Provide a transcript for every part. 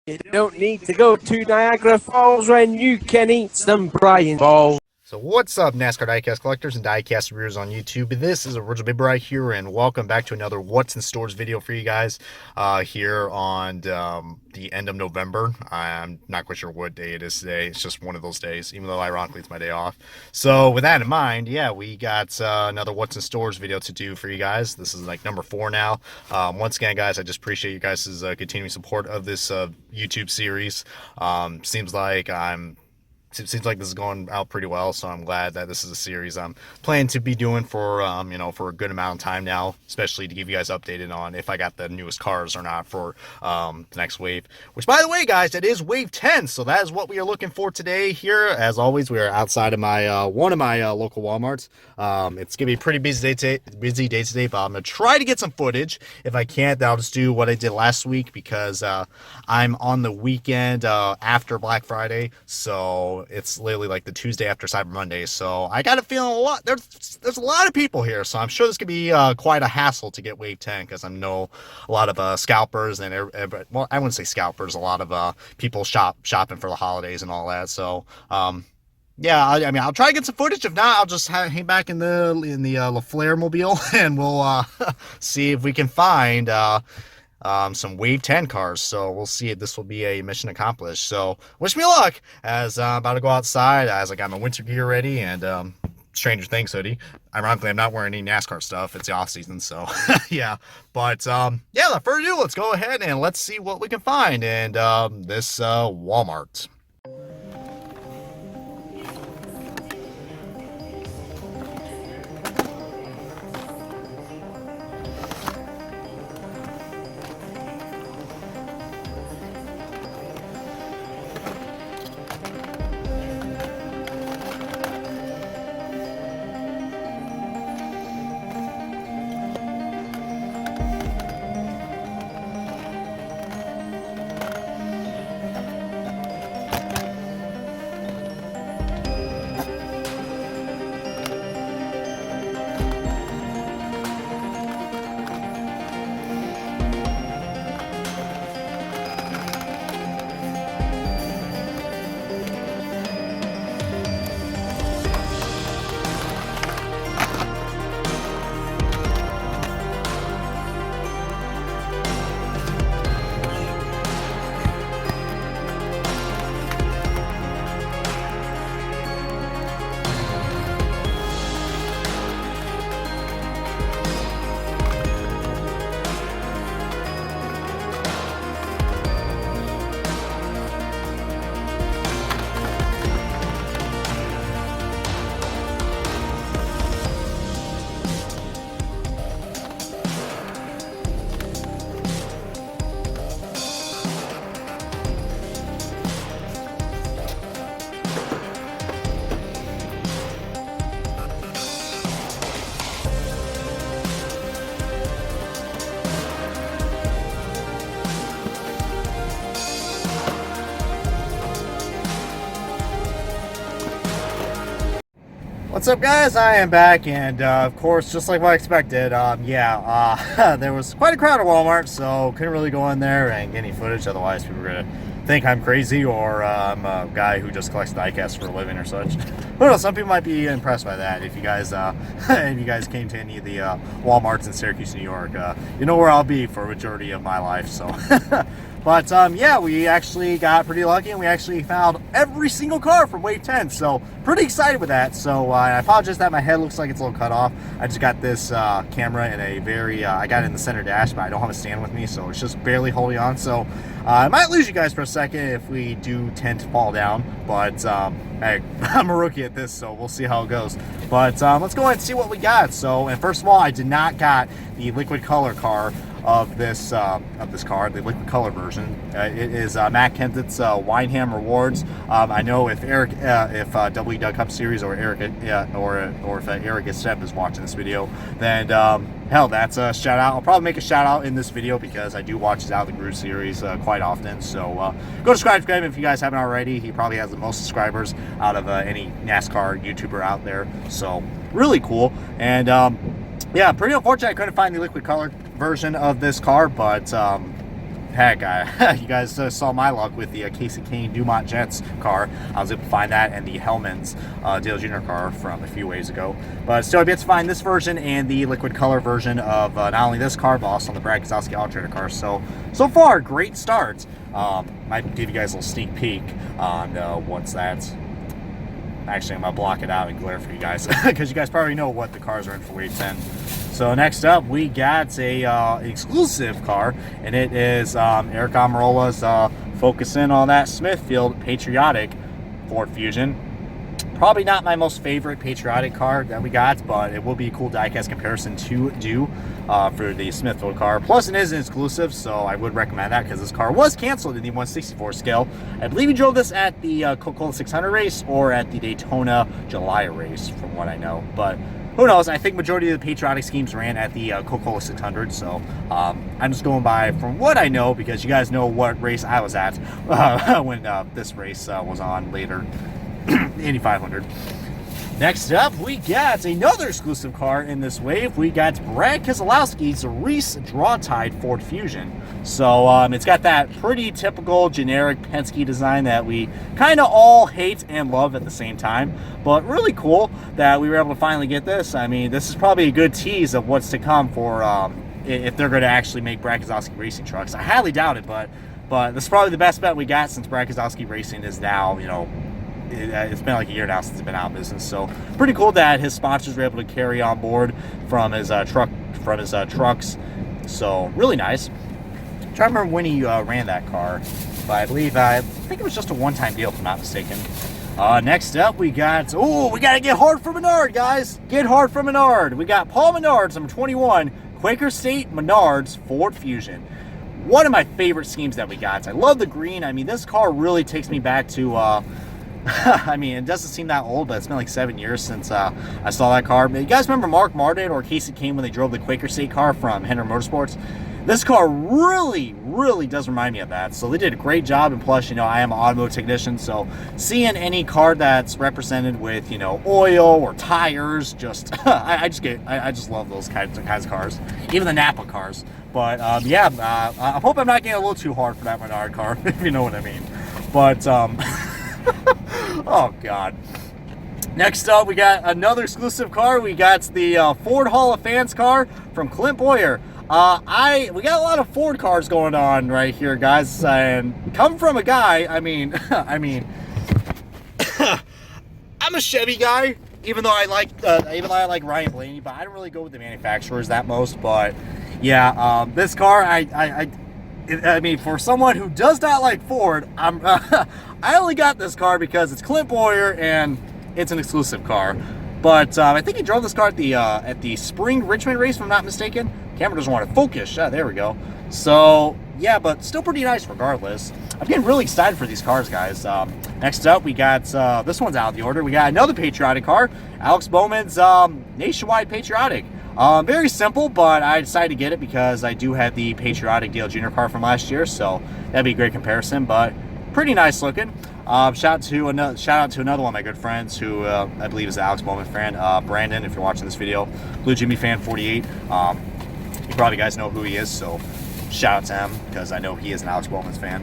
You don't need to go to Niagara Falls when you can eat some Brian balls. So what's up, NASCAR diecast collectors and diecast reviewers on YouTube? This is Original Big Bri here, and welcome back to another What's in Stores video for you guys here on the end of November. I'm not quite sure what day it is today. It's just one of those days, even though ironically it's my day off. So with that in mind, yeah, we got another What's in Stores video to do for you guys. This is like number 4 now. Once again, guys, I just appreciate you guys' continuing support of this YouTube series. It seems like this is going out pretty well, so I'm glad that this is a series I'm planning to be doing for, for a good amount of time now, especially to give you guys updated on if I got the newest cars or not for the next wave. Which, by the way, guys, that is wave 10, so that is what we are looking for today here. As always, we are outside of my one of my local Walmarts. It's gonna be a pretty busy day today, but I'm gonna try to get some footage. If I can't, then I'll just do what I did last week because I'm on the weekend after Black Friday, so it's literally like the Tuesday after Cyber Monday. So I got a feeling there's a lot of people here, so I'm sure this could be quite a hassle to get wave 10 because I know a lot of scalpers and well, I wouldn't say scalpers, a lot of people shopping for the holidays and all that. So yeah, I mean, I'll try to get some footage. If not, I'll just hang back in the LaFleur mobile and we'll see if we can find some wave 10 cars. So we'll see if this will be a mission accomplished. So wish me luck as I'm about to go outside, as I got my winter gear ready and Stranger Things hoodie. Ironically, I'm not wearing any NASCAR stuff. It's the off season, so yeah. But yeah, without further ado, let's go ahead and let's see what we can find in this Walmart. What's up, guys? I am back, and of course, just like what I expected, there was quite a crowd at Walmart, so couldn't really go in there and get any footage. Otherwise, people were gonna think I'm crazy or I'm a guy who just collects diecasts for a living or such. Who knows? Some people might be impressed by that. If you guys, if you guys came to any of the Walmarts in Syracuse, New York, you know where I'll be for a majority of my life. So. But yeah, we actually got pretty lucky and we actually found every single car from wave 10, so pretty excited with that. So I apologize that my head looks like it's a little cut off. I just got this camera in a very I got it in the center dash, but I don't have a stand with me, so it's just barely holding on. So I might lose you guys for a second if we do tend to fall down, but hey, I'm a rookie at this, so we'll see how it goes. But let's go ahead and see what we got. So, and first of all, I did not got the liquid color car of this car, the liquid color version. It is Matt Kenseth's Wineham Rewards. I know if Eric, if W Duck Cup Series or Eric, or if Eric Estep is watching this video, then hell, that's a shout out. I'll probably make a shout out in this video because I do watch his Out of the Groove series quite often. So go subscribe to him if you guys haven't already. He probably has the most subscribers out of any NASCAR YouTuber out there. So really cool. And yeah, pretty unfortunate I couldn't find the liquid color version of this car, but heck, you guys saw my luck with the Casey Kane Dumont Jets car. I was able to find that and the Hellman's Dale Jr. car from a few ways ago. But still, I've yet to find this version and the liquid color version of not only this car, but also on the Brad Keselowski Alternator car. So far, great start. Might give you guys a little sneak peek on once that's... Actually, I'm going to block it out and glare for you guys because you guys probably know what the cars are in for Week 10. So next up, we got a exclusive car, and it is Eric Amarola's focusing on that Smithfield Patriotic Ford Fusion. Probably not my most favorite Patriotic car that we got, but it will be a cool diecast comparison to do for the Smithfield car. Plus, it is an exclusive, so I would recommend that because this car was canceled in the 1/64 scale. I believe he drove this at the Coca-Cola 600 race or at the Daytona July race, from what I know. But who knows? I think majority of the Patriotic schemes ran at the Coca-Cola 600, so I'm just going by from what I know because you guys know what race I was at when this race was on later. Indy 500. Next up, we got another exclusive car in this wave. We got Brad Keselowski's Reese Rawhide Ford Fusion. So it's got that pretty typical generic Penske design that we kind of all hate and love at the same time. But really cool that we were able to finally get this. I mean, this is probably a good tease of what's to come for if they're going to actually make Brad Keselowski racing trucks. I highly doubt it, but this is probably the best bet we got since Brad Keselowski Racing is now, you know, it's been like a year now since it's been out of business, so pretty cool that his sponsors were able to carry on board from his trucks. So really nice. I'm trying to remember when he ran that car, but I think it was just a one-time deal if I'm not mistaken. Next up, we got we gotta get hard for Menard, guys. Get hard for Menard. We got Paul Menards, number 21, Quaker State Menards Ford Fusion. One of my favorite schemes that we got. I love the green. I mean, this car really takes me back to I mean, it doesn't seem that old, but it's been like 7 years since I saw that car. But you guys remember Mark Martin or Casey Kane when they drove the Quaker State car from Henry Motorsports? This car really, really does remind me of that. So they did a great job, and plus, you know, I am an automotive technician, so seeing any car that's represented with, you know, oil or tires, just I just love those kinds of cars, even the Napa cars. But yeah, I hope I'm not getting a little too hard for that Menard car, if you know what I mean. But oh God. Next up, we got another exclusive car. We got the Ford Hall of Fans car from Clint Boyer. We got a lot of Ford cars going on right here, guys, and come from a guy. I mean, I'm a Chevy guy, even though I like Ryan Blaney, but I don't really go with the manufacturers that most. But yeah, this car, I mean, for someone who does not like Ford, I only got this car because it's Clint Boyer and it's an exclusive car. But I think he drove this car at the spring Richmond race, if I'm not mistaken. Camera doesn't want to focus. There we go. So yeah, but still pretty nice regardless. I'm getting really excited for these cars, guys. Next up, we got this one's out of the order. We got another Patriotic car, Alex Bowman's Nationwide Patriotic. Very simple, but I decided to get it because I do have the Patriotic Dale Jr. car from last year, so that'd be a great comparison. But pretty nice looking. Shout out to another one of my good friends who I believe is an Alex Bowman fan, Brandon. If you're watching this video, Blue Jimmy fan 48. You probably guys know who he is, so shout out to him because I know he is an Alex Bowman's fan.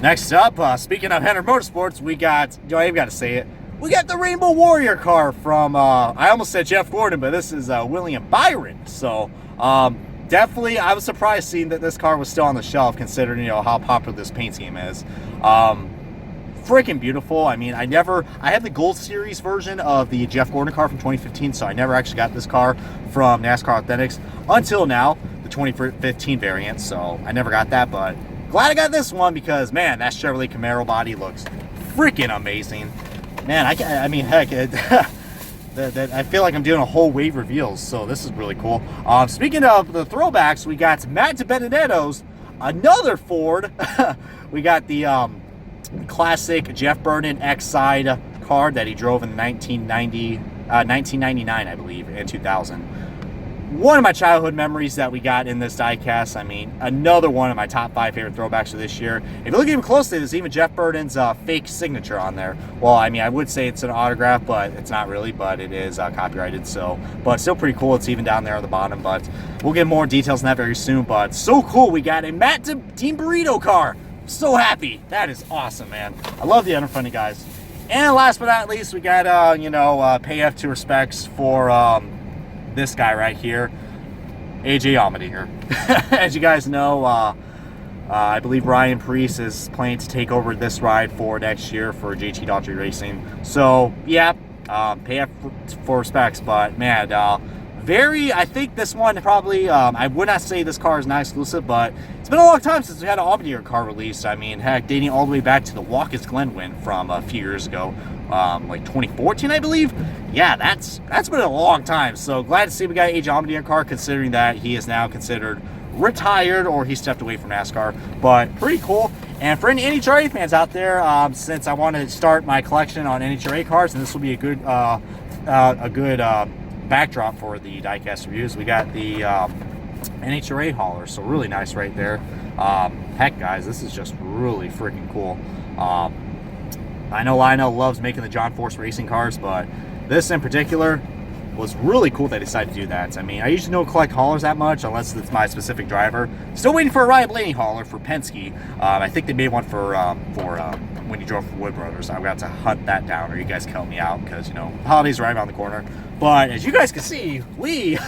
Next up, speaking of Henry Motorsports, we got, I even got to say it, we got the Rainbow Warrior car from, I almost said Jeff Gordon, but this is William Byron. So definitely, I was surprised seeing that this car was still on the shelf, considering, you know, how popular this paint scheme is. Freaking beautiful. I mean, I had the Gold Series version of the Jeff Gordon car from 2015, so I never actually got this car from NASCAR Authentics until now, the 2015 variant, so I never got that, but glad I got this one because, man, that Chevrolet Camaro body looks freaking amazing. Man, I mean, heck, I feel like I'm doing a whole wave reveals, so this is really cool. Speaking of the throwbacks, we got Matt DiBenedetto's another Ford. We got the classic Jeff Burton X-Side car that he drove in 1999, I believe, and 2000. one of my childhood memories that we got in this diecast. I mean, another one of my top 5 favorite throwbacks of this year. If you look even closely, there's even Jeff Burton's fake signature on there. Well, I mean, I would say it's an autograph, but it's not really, but it is copyrighted, so, but still pretty cool. It's even down there on the bottom, but we'll get more details on that very soon. But so cool, we got a Matt Team Burrito car. So happy. That is awesome, man. I love the underfunding guys. And last but not least, we got, pay F2 respects for this guy right here, AJ Allmendinger. As you guys know, I believe Ryan Preece is planning to take over this ride for next year for JT Daughtry Racing. So, yeah, pay F4 respects, but man, I think this one probably, I would not say this car is not exclusive, but it's been a long time since we had an Allmendinger car released. I mean, heck, dating all the way back to the Watkins Glen win from a few years ago, like 2014, I believe. Yeah, that's been a long time. So glad to see we got an AJ Allmendinger car, considering that he is now considered retired or he stepped away from NASCAR. But pretty cool. And for any NHRA fans out there, since I want to start my collection on NHRA cars, and this will be a good backdrop for the diecast reviews, we got the NHRA hauler, so really nice right there. Heck, guys, this is just really freaking cool. I know Lionel loves making the John Force racing cars, but this in particular was really cool that they decided to do that. I mean, I usually don't collect haulers that much unless it's my specific driver. Still waiting for a Ryan Blaney hauler for Penske. I think they made one for when you drove for Wood Brothers. I got to hunt that down, or you guys can help me out, because, you know, holidays right around the corner. But as you guys can see, we,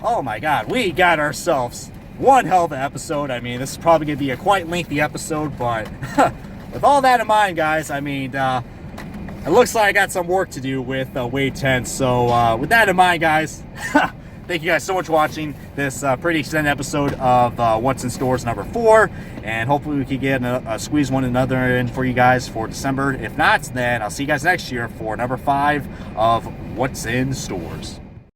oh my God, we got ourselves one hell of an episode. I mean, this is probably going to be a quite lengthy episode, but with all that in mind, guys, I mean, it looks like I got some work to do with Wave 10. So with that in mind, guys, thank you guys so much for watching this pretty extended episode of What's in Stores number 4. And hopefully we can get squeeze one another in for you guys for December. If not, then I'll see you guys next year for number 5 of What's in Stores.